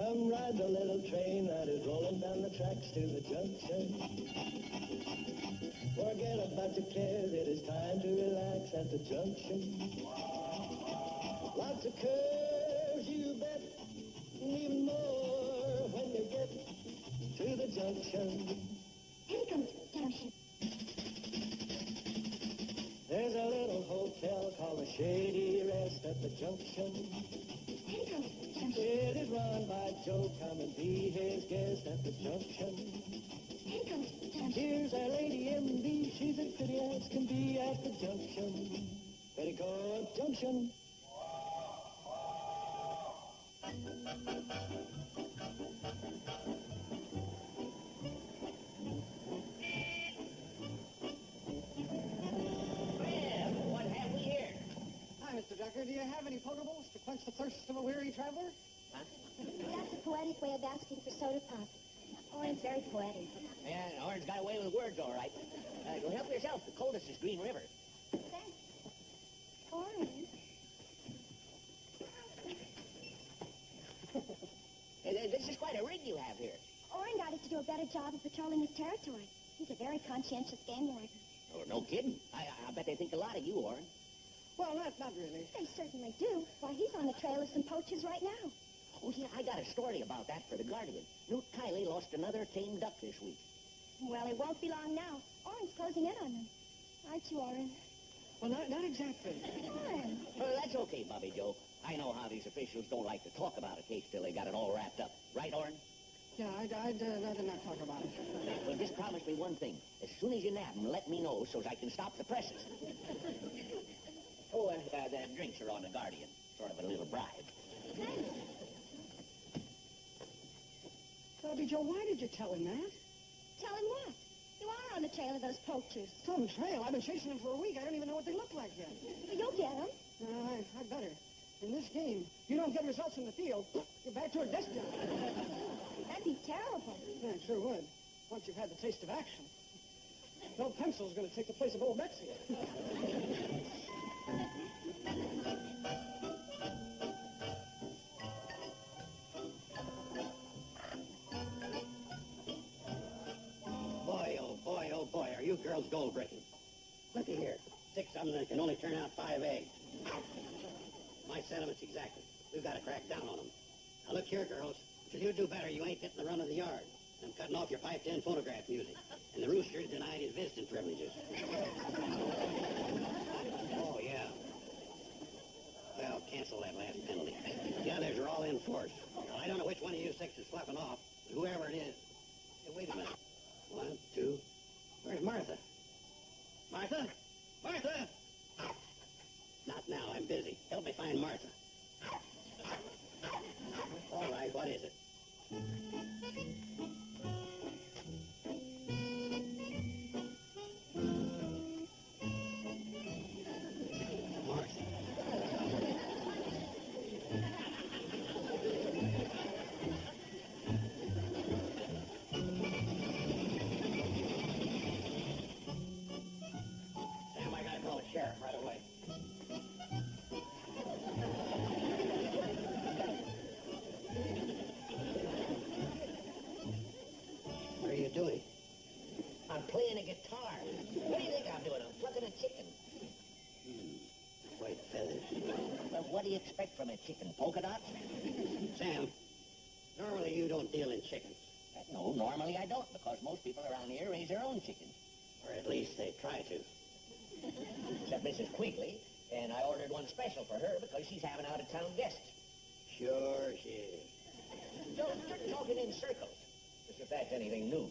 Come ride the little train that is rolling down the tracks to the junction. Forget about your cares, it is time to relax at the junction. Lots of curves, you bet, even more when you get to the junction. Petticoat Junction. There's a little hotel called the Shady Rest at the junction. Petticoat Junction. It is run by Joe. Come and be his guest at the junction. Petticoat Junction. Here's our lady M.D. She's as pretty as can be at the junction. Petticoat Junction. Well, what have we here? Hi, Mr. Decker. Do you have any potables to quench the thirst of a weary traveler? Huh? That's a poetic way of asking for soda pop. Orin's very poetic. Yeah, Orange got away with words, all right. Go help yourself. The coldest is Green River. Thanks. Orin. This is quite a rig you have here. Orin got us to do a better job of patrolling his territory. He's a very conscientious game warden. Oh, no kidding. I bet they think a lot of you, Orin. Well, not really. They certainly do. Why, he's on the trail of some poachers right now. Oh, yeah, I got a story about that for the Guardian. Newt Kiley lost another tame duck this week. Well, it won't be long now. Orin's closing in on them. Aren't you, Orin? Well, not exactly. Orin. Well, that's okay, Bobby Joe. I know how these officials don't like to talk about a case till they got it all wrapped up. Right, Orin? Yeah, I'd rather not talk about it. Well, just promise me one thing. As soon as you nab them, let me know so I can stop the presses. Oh, the drinks are on the Guardian. Sort of a little bribe. Thanks. Bobby Joe, why did you tell him that? Tell him what? You are on the trail of those poachers. Some trail. I've been chasing them for a week. I don't even know what they look like yet. Well, you'll get them. I better. In this game, you don't get results in the field, you're back to a desk job. That'd be terrible. Yeah, it sure would. Once you've had the taste of action. No pencil's going to take the place of old Betsy. Oh, boy, are you girls gold-breaking. Looky here. 6 of them that can only turn out 5 eggs. My sentiments exactly. We've got to crack down on them. Now, look here, girls. Till you do better, you ain't getting the run of the yard. I'm cutting off your 510 phonograph music. And the rooster's denied his visiting privileges. Oh, yeah. Well, cancel that last penalty. The others are all in force. Now, I don't know which one of you 6 is fluffing off, but whoever it is... Hey, wait a minute. 1, 2... Where's Martha? Martha? Martha! Not now. I'm busy. Help me find Martha. All right, what is it? Martha. Sam, I gotta call the sheriff right away. What are you doing? I'm playing a guitar. What do you think I'm doing? I'm plucking a chicken. White feathers. Well, what do you expect from a chicken? Polka dots? Sam, normally you don't deal in chickens. No, normally I don't, because most people around here raise their own chickens. Or at least they try to. Except Mrs. Quigley, and I ordered one special for her because she's having out-of-town guests. Sure she is. So you're talking in circles, as if that's anything new.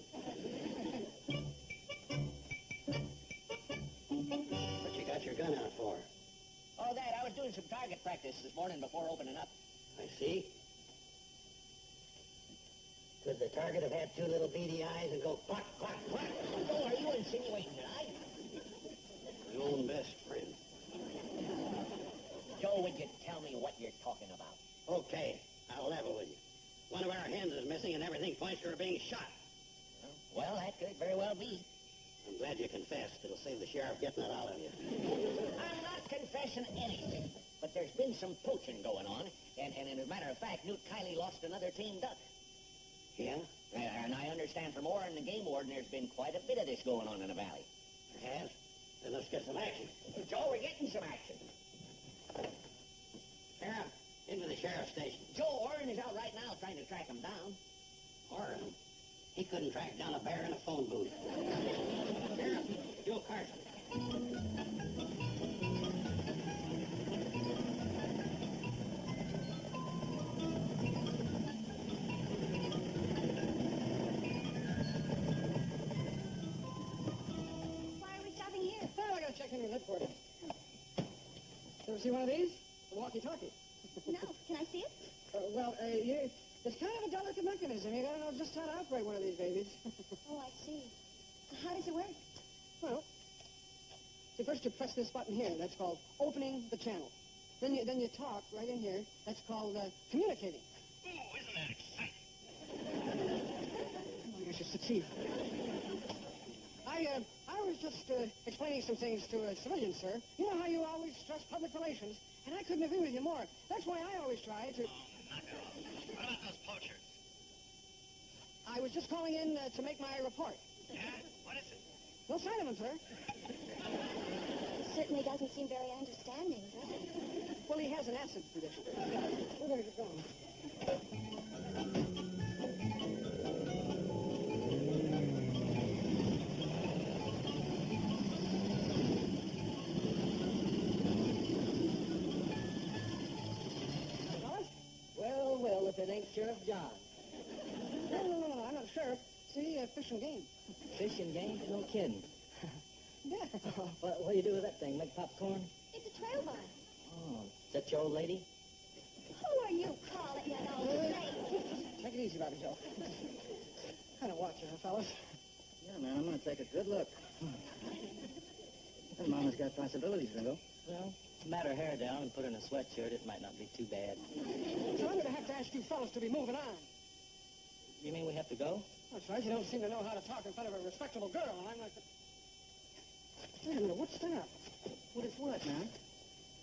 What you got your gun out for? Oh, that. I was doing some target practice this morning before opening up. I see. Could the target have had 2 little beady eyes and go quack, quack, quack? Oh, are you insinuating that I... Your own best friend. Joe, would you tell me what you're talking about? Okay, I'll level with you. One of our hens is missing and everything points to her being shot. Well, that could very well be. I'm glad you confessed. It'll save the sheriff getting it out of you. I'm not confessing anything. But there's been some poaching going on, and it'll a matter of fact, Newt Kiley lost another tame duck. Yeah? And I understand from Orrin, the game warden, there's been quite a bit of this going on in the valley. There has? Then let's get some action. Joe, we're getting some action. Sheriff, into the sheriff's station. Joe, Orrin is out right now trying to track him down. Orrin? He couldn't track down a bear in a phone booth. Sheriff, Joe Carson. Why are we stopping here? Oh, I gotta check in with headquarters. Ever see one of these? A walkie-talkie. No. Can I see it? It's kind of a delicate mechanism. You gotta know just how to operate one of these babies. Oh, I see. How does it work? Well, see, first you press this button here. That's called opening the channel. Then you talk right in here. That's called communicating. Ooh, isn't that exciting? I guess it's the chief. I was just explaining some things to a civilian, sir. You know how you always stress public relations, and I couldn't agree with you more. That's why I always try to... Oh, knock it off. What about those poachers? I was just calling in to make my report. Yeah? What is it? No sign of him, sir. It certainly doesn't seem very understanding, does it? Well, he has an acid condition. We're going to get going. Well, if it ain't Sheriff John. No, I'm not a sheriff. See, fish and game. Fish and game? No kidding. Yeah. What do you do with that thing? Make popcorn? It's a trail bus. Oh, is that your old lady? Who are you calling an old lady? Take it easy, Bobby Joe. Kind of watch her, fellas. Yeah, man, I'm going to take a good look. That mama's got possibilities, Ringo. Well, mat her hair down and put her in a sweatshirt. It might not be too bad. So I'm going to have to ask you fellas to be moving on. You mean we have to go? That's right. You don't seem to know how to talk in front of a respectable girl, and I'm like... Wait a minute, what's that? What is what, man?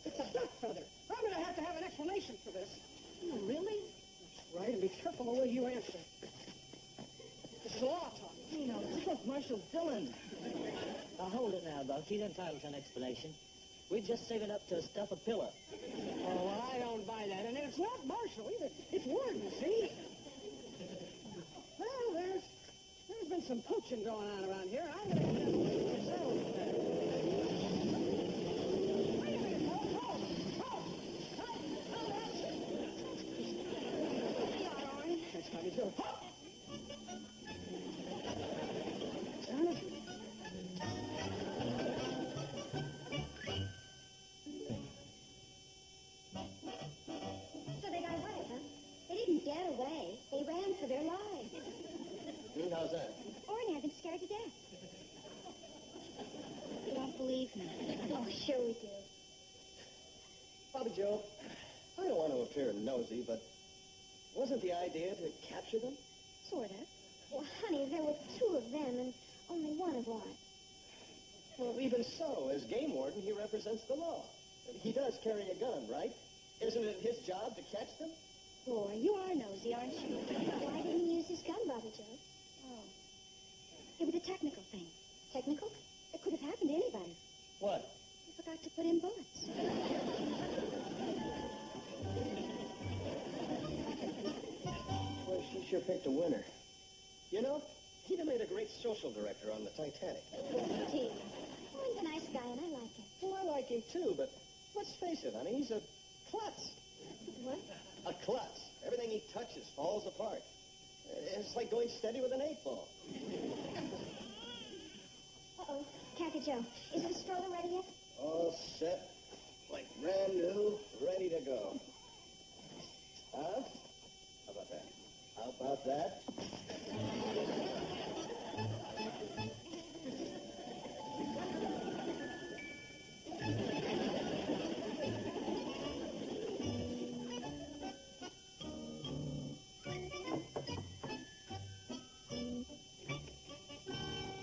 It's a duck feather. I'm going to have an explanation for this. Oh, really? That's right, and be careful the way you answer. This is law talk. You know, look, Marshal Dillon. Now, hold it now, Buck. He's entitled to an explanation. We're just saving up to stuff a pillow. Oh, well, I don't buy that. And it's not Marshall either. It's Warden, see? Well, there's been some poaching going on around here. I'm going to just settle with that. Wait a minute, hold. There you are, Orrin. That's how you do it. Darn it. So they got away, huh? They didn't get away. They ran for their lives. How's that? Orrin had them scared to death. You don't believe me? Oh, sure we do. Bobby Joe, I don't want to appear nosy, but wasn't the idea to capture them? Sort of. Well, honey, there were two of them and only one of ours. Well, even so, as game warden, he represents the law. He does carry a gun, right? Isn't it his job to catch them? Boy, you are nosy, aren't you? Why didn't he use his gun, Bobby Joe? Oh. It was a technical thing. Technical? It could have happened to anybody. What? He forgot to put in bullets. Well, she sure picked a winner. You know, he'd have made a great social director on the Titanic. Gee, Orrin's a nice guy, and I like him. Well, I like him too, but let's face it, honey, he's a klutz. What? A klutz. Everything he touches falls apart. It's like going steady with an 8-ball. Uh-oh. Kathy Joe, is the stroller ready yet? All set, like brand new, ready to go. Huh? How about that? How about that?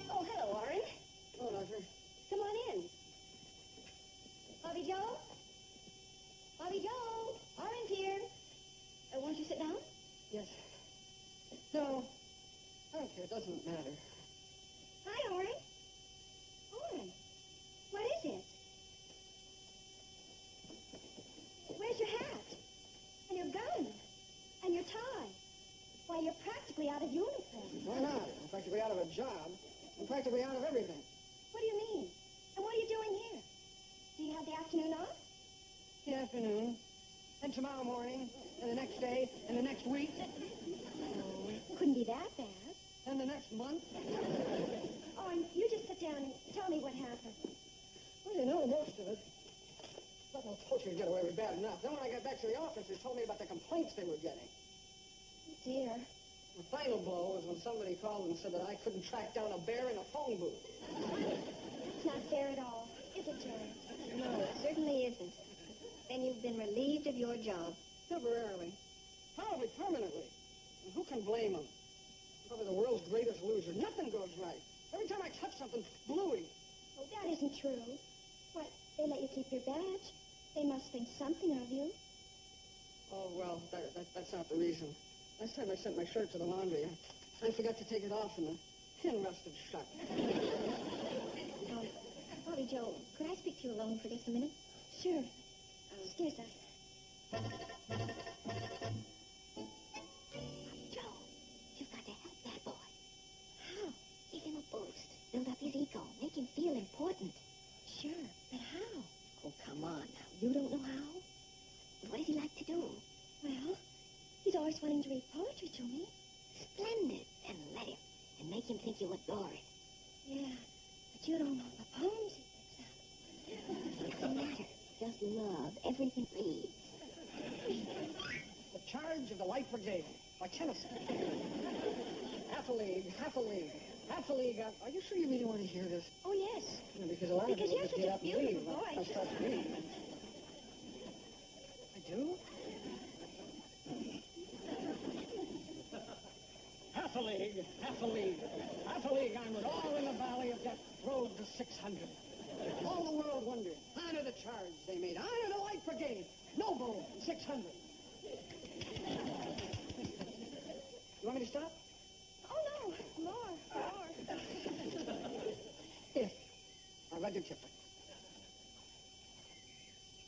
Oh, hello, Orrin. Oh, Doctor. Come on in. Bobby Joe? Bobby Joe? Orrin's here. Yes. No, I don't care. It doesn't matter. Hi, Orrin. Orrin, what is it? Where's your hat? And your gun? And your tie? Why, you're practically out of uniform. Why not? I'm practically out of a job. I'm practically out of everything. What do you mean? And what are you doing here? Do you have the afternoon off? The afternoon, and tomorrow morning, and the next day, and the next week, Oh, it couldn't be that bad. and the next month. Oh, and you just sit down and tell me what happened. Well, you know most of it. Nothing else told you to get away with bad enough. Then when I got back to the office, they told me about the complaints they were getting. Oh, dear. The final blow was when somebody called and said that I couldn't track down a bear in a phone booth. It's not fair at all, is it, Jerry? No, it certainly isn't. Then you've been relieved of your job. Temporarily. Probably permanently. And who can blame them? Probably the world's greatest loser. Nothing goes right. Every time I touch something, bluey. Oh, that isn't true. What, they let you keep your badge? They must think something of you. Oh, well, that's not the reason. Last time I sent my shirt to the laundry, I forgot to take it off and the pin rusted shut. Bobby Joe, could I speak to you alone for just a minute? Sure. Excuse us. Joe, you've got to help that boy. How? Give him a boost. Build up his ego. Make him feel important. Sure, but how? Oh, come on now. You don't know how? What does he like to do? Well, he's always wanting to read poetry to me. Splendid. And let him. And make him think you adore it. Yeah, but you don't know the poems he picks out. What's the matter? Just love everything he reads. The charge of the Light Brigade by Tennyson. Half a league, half a league, half a league. Are you sure you really want to hear this? Oh, yes. You know, because a lot Because of people you have just such get a up and leave. beautiful voice. I start to read. I do? Half a league, half a league, half a league onward, all in the valley of death, road to 600. All the world wondered. Honor the charge they made. Honor the Light Brigade. Noble 600. You want me to stop? Oh, no. More. Here. Now, Rudyard Kipling.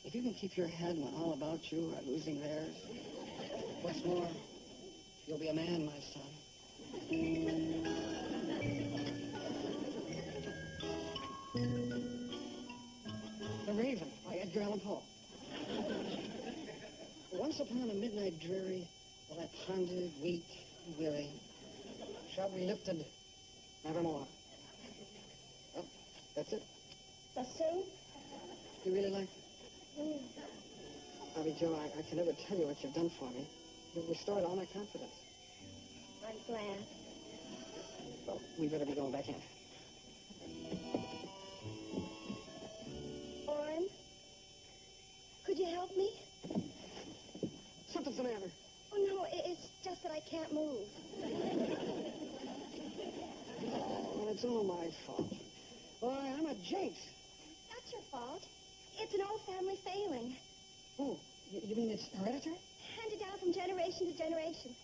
If you can keep your head when all about you are losing theirs, what's more, you'll be a man, my son. The Raven by Edgar Allan Poe. Once upon a midnight dreary, while I pondered, weak and weary, shall be lifted nevermore. Oh, that's it. So soon? You really like it? Bobby Joe, I can never tell you what you've done for me. You've restored all my confidence. I'm glad. Well, we better be going back in. Orrin, could you help me? Something's the matter. Oh, no, it's just that I can't move. Well, it's all my fault. Why, I'm a jinx. That's your fault. It's an old family failing. Oh, you mean it's hereditary? Handed down from generation to generation.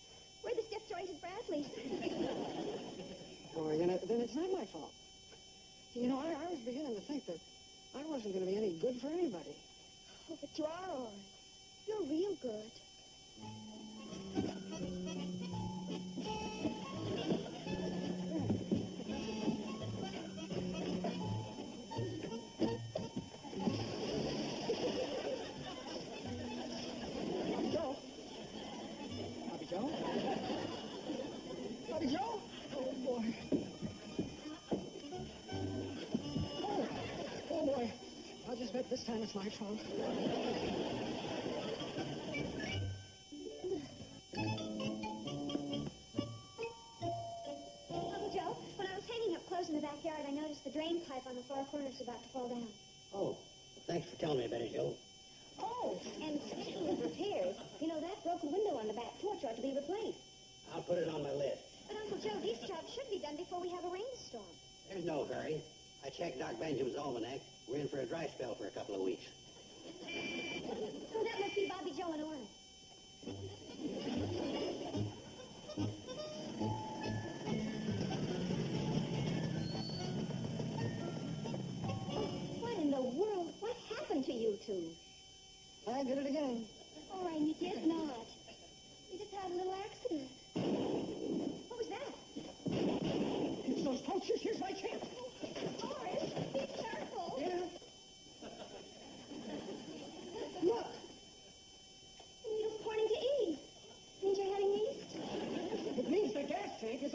We're the stiff-jointed Bradleys. Oh, then it's not my fault. You know, I was beginning to think that I wasn't going to be any good for anybody. Oh, but you are, Orrin. You're real good. Bobby Joe? Bobby Joe? Oh, boy. Oh, boy. I'll just bet this time it's my fault. Uncle Joe, when I was hanging up clothes in the backyard, I noticed the drain pipe on the far corner is about to fall down. Oh, thanks for telling me about it, Joe. Oh, and speaking of repairs, you know, that broken window on the back porch ought to be replaced. I'll put it on my list. But, Uncle Joe, these jobs should be done before we have a rainstorm. There's no hurry. I checked Doc Benjamin's almanac. We're in for a dry spell for a couple of weeks. So that must be Bobby Joe and Orrin.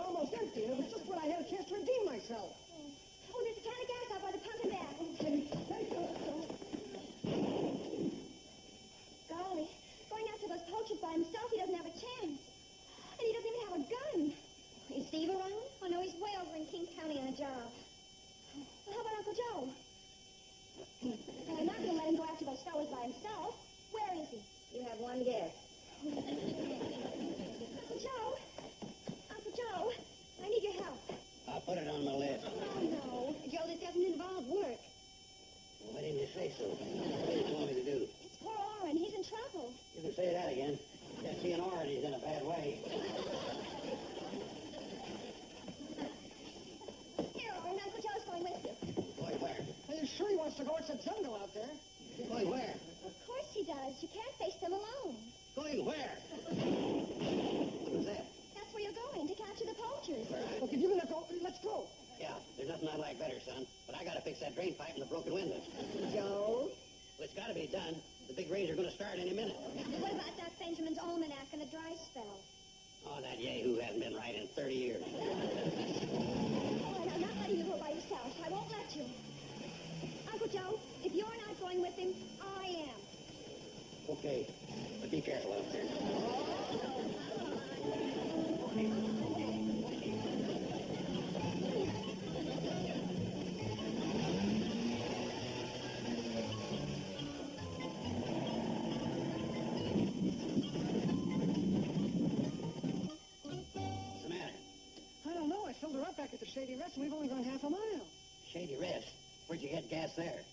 almost empty, and it was just when I had a chance to redeem myself. Oh, there's a can of gas out by the pump and back. Golly, going after those poachers by himself, he doesn't have a chance. And he doesn't even have a gun. Is Steve around? Oh, no, he's way over in King County on a job. Well, how about Uncle Joe? Well, I'm not going to let him go after those fellas by himself. Where is he? You have one guess. Uncle Joe? Uncle Joe, I need your help. I'll put it on my list. Oh, no. Joe, this doesn't involve work. Well, why didn't you say so? What do you want me to do? It's poor Orrin. He's in trouble. You can say that again. Just seeing Orrin, he's in a bad way. Here, Orrin, Uncle Joe's going with you. Going where? Are you sure he wants to go? It's a jungle out there. Going where? Of course he does. You can't face them alone. Going where? What was that? That's where you're going, to capture the poachers. Look, if you're gonna go, let's go. Yeah, there's nothing I like better, son. But I gotta fix that drain pipe and the broken windows. Joe? Well, it's gotta be done. The big rains are gonna start any minute. What about that Benjamin's Almanac and a dry spell? Oh, that yahoo hasn't been right in 30 years. All right, I'm not letting you go by yourself. I won't let you. Uncle Joe, if you're not going with him, I am. Okay, but be careful out there. What's the matter? I don't know. I filled her up back at the Shady Rest, and we've only gone half a mile. Shady Rest? Where'd you get gas there?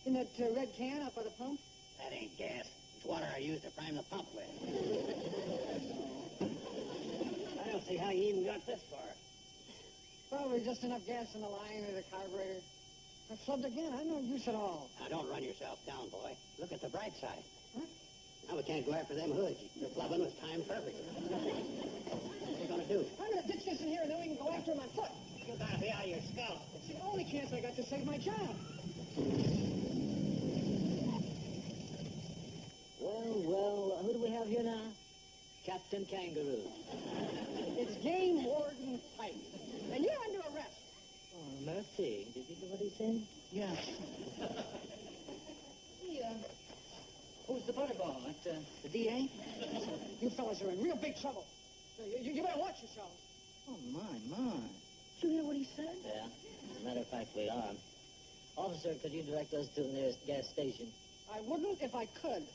In that red can up by the pump? That ain't gas. It's water I use to prime the pump with. I don't see how you even got this far. Probably just enough gas in the line or the carburetor. I flubbed again. I'm no use at all. Now, don't run yourself down, boy. Look at the bright side. Huh? Now we can't go after them hoods. Your flubbing was timed perfectly. What are you gonna do? I'm gonna ditch this in here, and then we can go after him on foot. You gotta be out of your skull. It's the only chance I got to save my job. Well, who do we have here now? Captain Kangaroo. It's Game Warden Pike, and you're under arrest. Oh, mercy. Did you hear what he said? Yeah. Who's the butterball? The DA? You fellas are in real big trouble. You better watch yourselves. Oh, my. Did you hear what he said? Yeah. As a matter of fact, we are. Officer, could you direct us to the nearest gas station? I wouldn't if I could.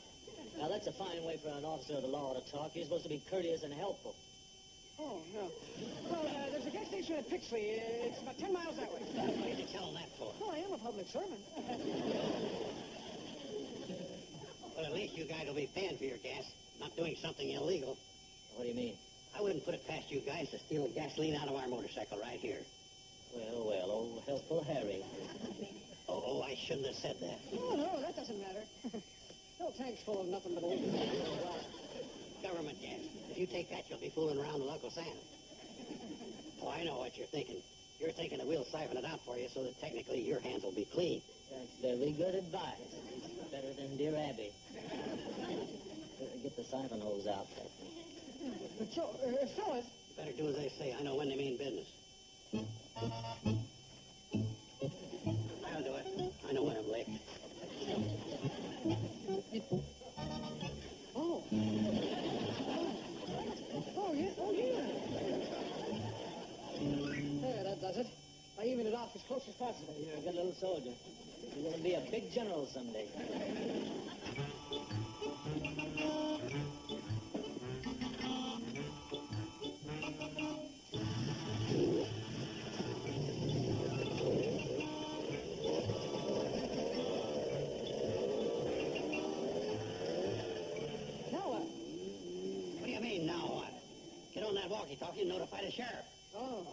Now, that's a fine way for an officer of the law to talk. You're supposed to be courteous and helpful. Oh, no. Well, there's a gas station at Pixley. It's about 10 miles that way. What did you tell them that for? Well, I am a public servant. Well, at least you guys will be paying for your gas, not doing something illegal. What do you mean? I wouldn't put it past you guys to steal gasoline out of our motorcycle right here. Well, old helpful Harry. Oh, I shouldn't have said that. Oh, no, that doesn't matter. No tank's full of nothing but old Government gas. If you take that, you'll be fooling around with Uncle Sam. Oh, I know what you're thinking. You're thinking that we'll siphon it out for you so that technically your hands will be clean. That's very good advice. Better than Dear Abby. Get the siphon hose out. But, Joe, fellas, You better do as they say. I know when they mean business. I'll do it. I know when I'm licked. Oh. Oh, yeah. There, that does it. I evened it off as close as possible. You're a good little soldier. You're going to be a big general someday. Now what? What do you mean, now what? Get on that walkie-talkie and notify the sheriff. Oh.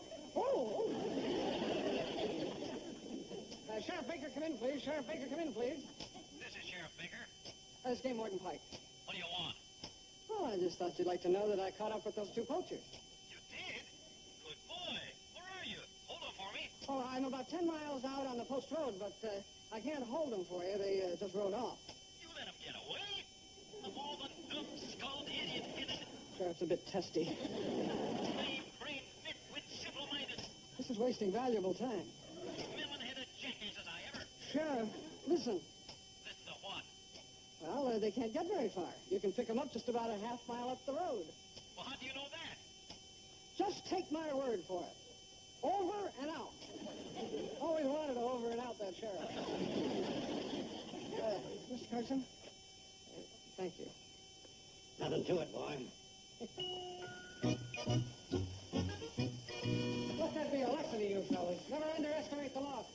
Sheriff Baker, come in, please. Sheriff Baker, come in, please. This is Sheriff Baker. It's Game Warden Pike. What do you want? Well, I just thought you'd like to know that I caught up with those two poachers. You did? Good boy. Where are you? Hold on for me. Oh, I'm about 10 miles out on the post road, but I can't hold them for you. They just rode off. You let him get away? Of all the numbskulled idiot innocent Sheriff's a bit testy. brain fit with This is wasting valuable time. Melon-headed jackasses I ever... Sheriff, listen. Listen to what? Well, they can't get very far. You can pick them up just about a half mile up the road. Well, how do you know that? Just take my word for it. Over and out. Always wanted to over and out that sheriff. Mr. Carson? Thank you. Nothing to it, boy. Let that be a lesson to you fellas. Never underestimate the law.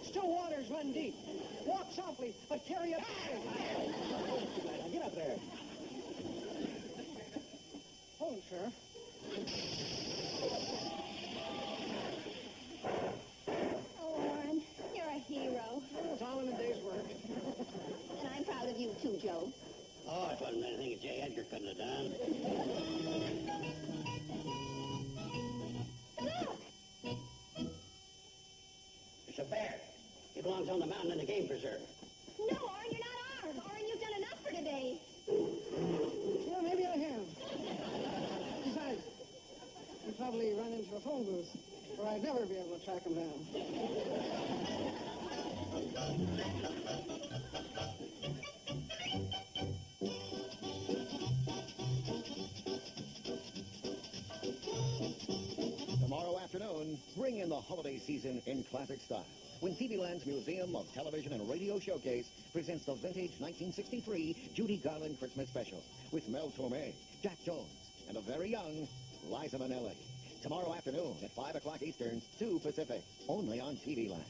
Still waters run deep. Walk softly, but carry a... Now, get up there. Hold it, Sheriff. Oh, Warren, you're a hero. Well, it's all in a day's work. And I'm proud of you, too, Joe. Oh, it wasn't anything that J. Edgar couldn't have done. Look! It's a bear. He belongs on the mountain in the game preserve. No, Warren, you're not armed. Warren, you've done enough for today. Yeah, maybe I have. Besides, you probably run into a phone booth where I'd never be able to track him down. Tomorrow afternoon, bring in the holiday season in classic style when TV Land's Museum of Television and Radio Showcase presents the vintage 1963 Judy Garland Christmas special with Mel Torme, Jack Jones, and a very young Liza Minnelli. Tomorrow afternoon at 5 o'clock Eastern, 2 Pacific, only on TV Land.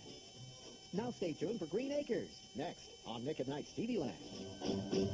Now stay tuned for Green Acres, next on Nick at Night's TV Land.